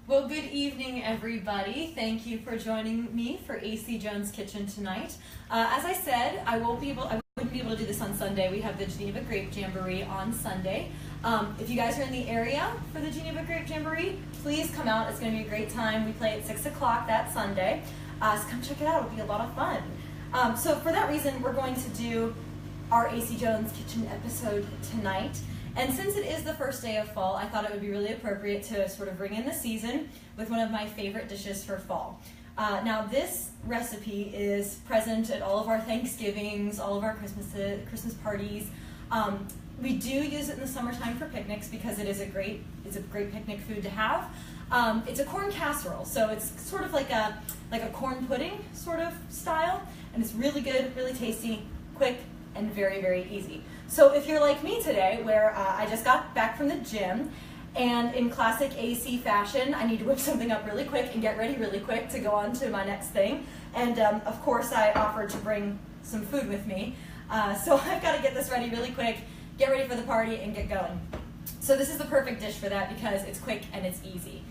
Well, good evening, everybody. Thank you for joining me for AC Jones Kitchen tonight. As I said, I wouldn't be able to do this on Sunday. We have the Geneva Grape Jamboree on Sunday. If you guys are in the area for the Geneva Grape Jamboree, please come out. It's going to be a great time. We play at 6 o'clock that Sunday. So come check it out. It'll be a lot of fun. So for that reason, we're going to do our AC Jones Kitchen episode tonight. And since it is the first day of fall, I thought it would be really appropriate to sort of bring in the season with one of my favorite dishes for fall. Now this recipe is present at all of our Thanksgivings, all of our Christmas parties. We do use it in the summertime for picnics because it's a great picnic food to have. It's a corn casserole, so it's sort of like a corn pudding sort of style, and it's really good, really tasty, quick, and very, very easy. So if you're like me today, where I just got back from the gym, and in classic AC fashion, I need to whip something up really quick and get ready really quick to go on to my next thing. And of course, I offered to bring some food with me. So I've got to get this ready really quick, get ready for the party, and get going. So this is the perfect dish for that because it's quick and it's easy.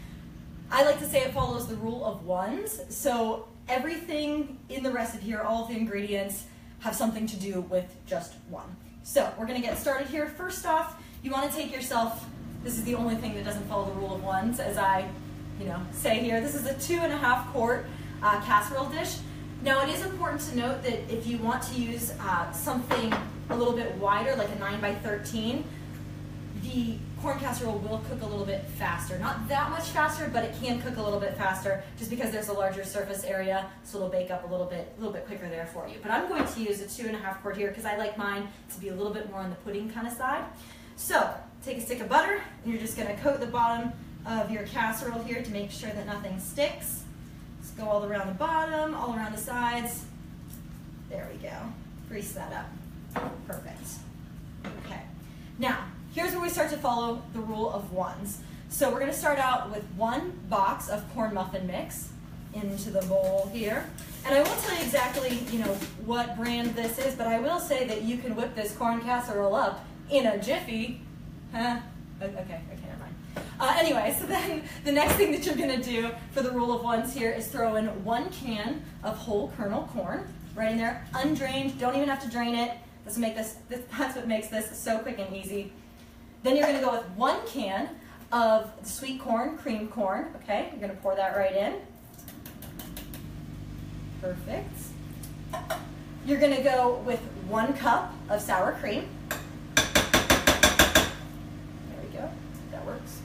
I like to say it follows the rule of ones. So everything in the recipe, or all of the ingredients, have something to do with just one. So we're going to get started here. First off, you want to take yourself, this is the only thing that doesn't follow the rule of ones, as I say here. This is a 2.5 quart casserole dish. Now it is important to note that if you want to use something a little bit wider, like a 9 by 13, the corn casserole will cook a little bit faster. Not that much faster, but it can cook a little bit faster just because there's a larger surface area, so it'll bake up a little bit quicker there for you. But I'm going to use a 2.5 quart here because I like mine to be a little bit more on the pudding kind of side. So take a stick of butter, and you're just going to coat the bottom of your casserole here to make sure that nothing sticks. Just go all around the bottom, all around the sides. There we go. Grease that up. Perfect. Okay. Now, here's where we start to follow the rule of ones. So we're going to start out with 1 box of corn muffin mix into the bowl here. And I won't tell you exactly, what brand this is, but I will say that you can whip this corn casserole up in a jiffy. Okay, never mind. Anyway, so then the next thing that you're going to do for the rule of ones here is throw in 1 can of whole kernel corn right in there, undrained. Don't even have to drain it. That's what makes this so quick and easy. Then you're going to go with 1 can of sweet corn, cream corn. Okay, you're going to pour that right in. Perfect. You're going to go with 1 cup of sour cream. There we go. That works.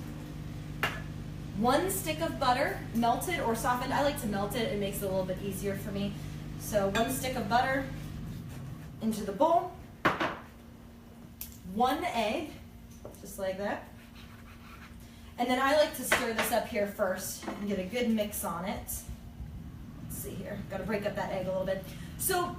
1 stick of butter, melted or softened. I like to melt it. It makes it a little bit easier for me. So 1 stick of butter into the bowl. 1 egg. Just like that. And then I like to stir this up here first and get a good mix on it. Let's see here. Got to break up that egg a little bit. So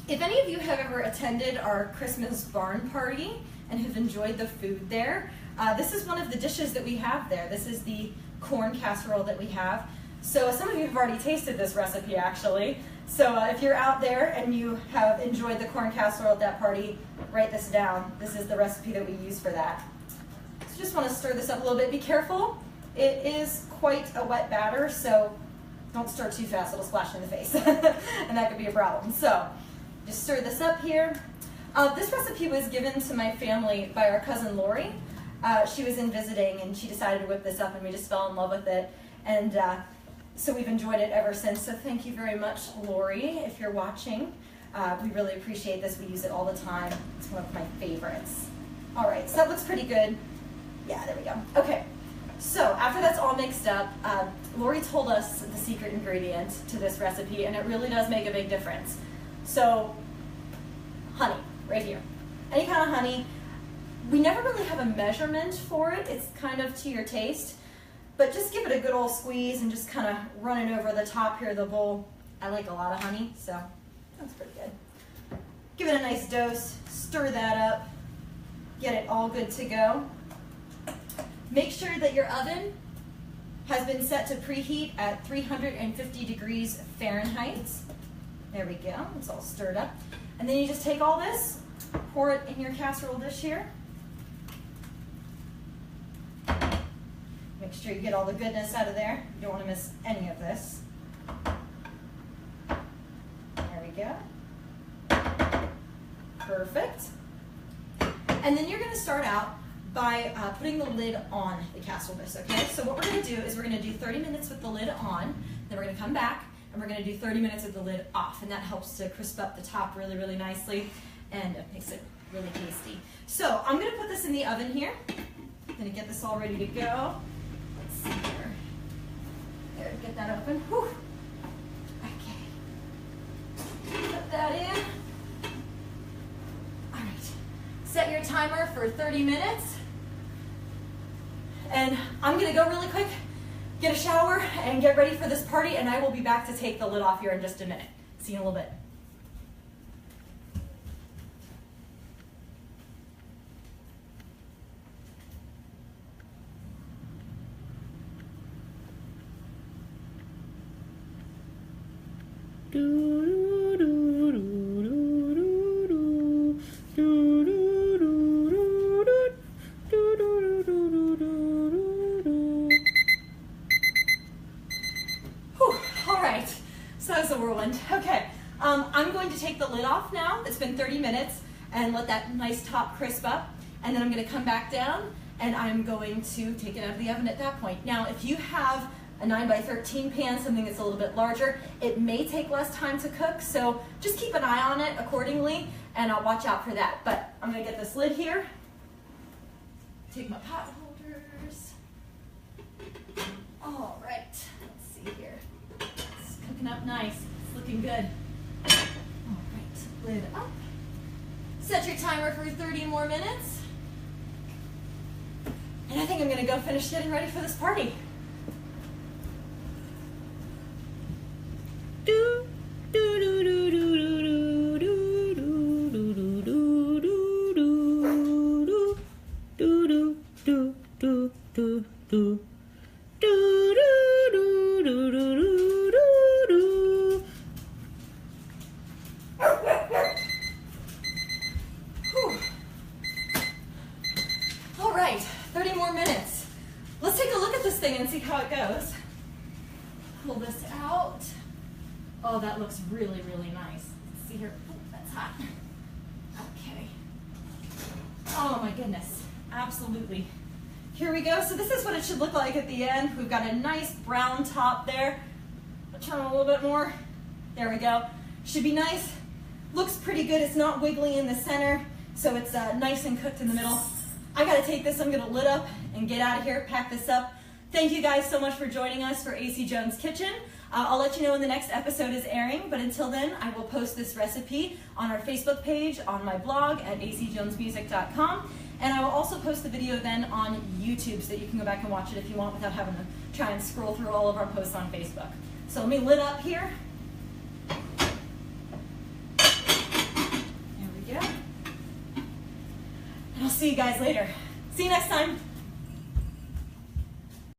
if any of you have ever attended our Christmas barn party and have enjoyed the food there, this is one of the dishes that we have there. This is the corn casserole that we have. So some of you have already tasted this recipe actually. So if you're out there and you have enjoyed the corn casserole at that party, write this down. This is the recipe that we use for that. So just want to stir this up a little bit. Be careful. It is quite a wet batter, so don't stir too fast. It'll splash in the face, and that could be a problem. So just stir this up here. This recipe was given to my family by our cousin Lori. She was in visiting, and she decided to whip this up, and we just fell in love with it. And so we've enjoyed it ever since. So thank you very much, Lori, if you're watching. We really appreciate this. We use it all the time. It's one of my favorites. All right, so that looks pretty good. Yeah, there we go. Okay, so after that's all mixed up, Lori told us the secret ingredient to this recipe, and it really does make a big difference. So, honey, right here. Any kind of honey. We never really have a measurement for it. It's kind of to your taste. But just give it a good old squeeze and just kind of run it over the top here of the bowl. I like a lot of honey, so that's pretty good. Give it a nice dose, stir that up, get it all good to go. Make sure that your oven has been set to preheat at 350 degrees Fahrenheit. There we go, it's all stirred up. And then you just take all this, pour it in your casserole dish here. Make sure you get all the goodness out of there. You don't want to miss any of this. There we go. Perfect. And then you're going to start out by putting the lid on the casserole bisque, okay? So what we're going to do is we're going to do 30 minutes with the lid on, then we're going to come back and we're going to do 30 minutes with the lid off, and that helps to crisp up the top really, really nicely, and it makes it really tasty. So I'm going to put this in the oven here. I'm going to get this all ready to go. Let's see here. There, get that open. Whew. Okay. Put that in. All right. Set your timer for 30 minutes. And I'm going to go really quick, get a shower, and get ready for this party, and I will be back to take the lid off here in just a minute. See you in a little bit. Okay, I'm going to take the lid off now. It's been 30 minutes, and let that nice top crisp up, and then I'm going to come back down and I'm going to take it out of the oven at that point. Now, if you have a 9x13 pan, something that's a little bit larger, it may take less time to cook, so just keep an eye on it accordingly, and I'll watch out for that. But I'm going to get this lid here, take my pot holders. All right, let's see here. It's cooking up nice. Looking good. All right, lid up. Set your timer for 30 more minutes. And I think I'm going to go finish getting ready for this party. All right, 30 more minutes. Let's take a look at this thing and see how it goes. Pull this out. Oh, that looks really, really nice. Let's see here. Oh, that's hot. Okay. Oh my goodness, absolutely. Here we go. So this is what it should look like at the end. We've got a nice brown top there. I'll turn a little bit more. There we go. Should be nice. Looks pretty good. It's not wiggly in the center, so it's nice and cooked in the middle. I gotta take this, I'm gonna lid up and get out of here, pack this up. Thank you guys so much for joining us for AC Jones Kitchen. I'll let you know when the next episode is airing, but until then, I will post this recipe on our Facebook page, on my blog at acjonesmusic.com, and I will also post the video then on YouTube so that you can go back and watch it if you want without having to try and scroll through all of our posts on Facebook. So let me lid up here. There we go. And I'll see you guys later. See you next time.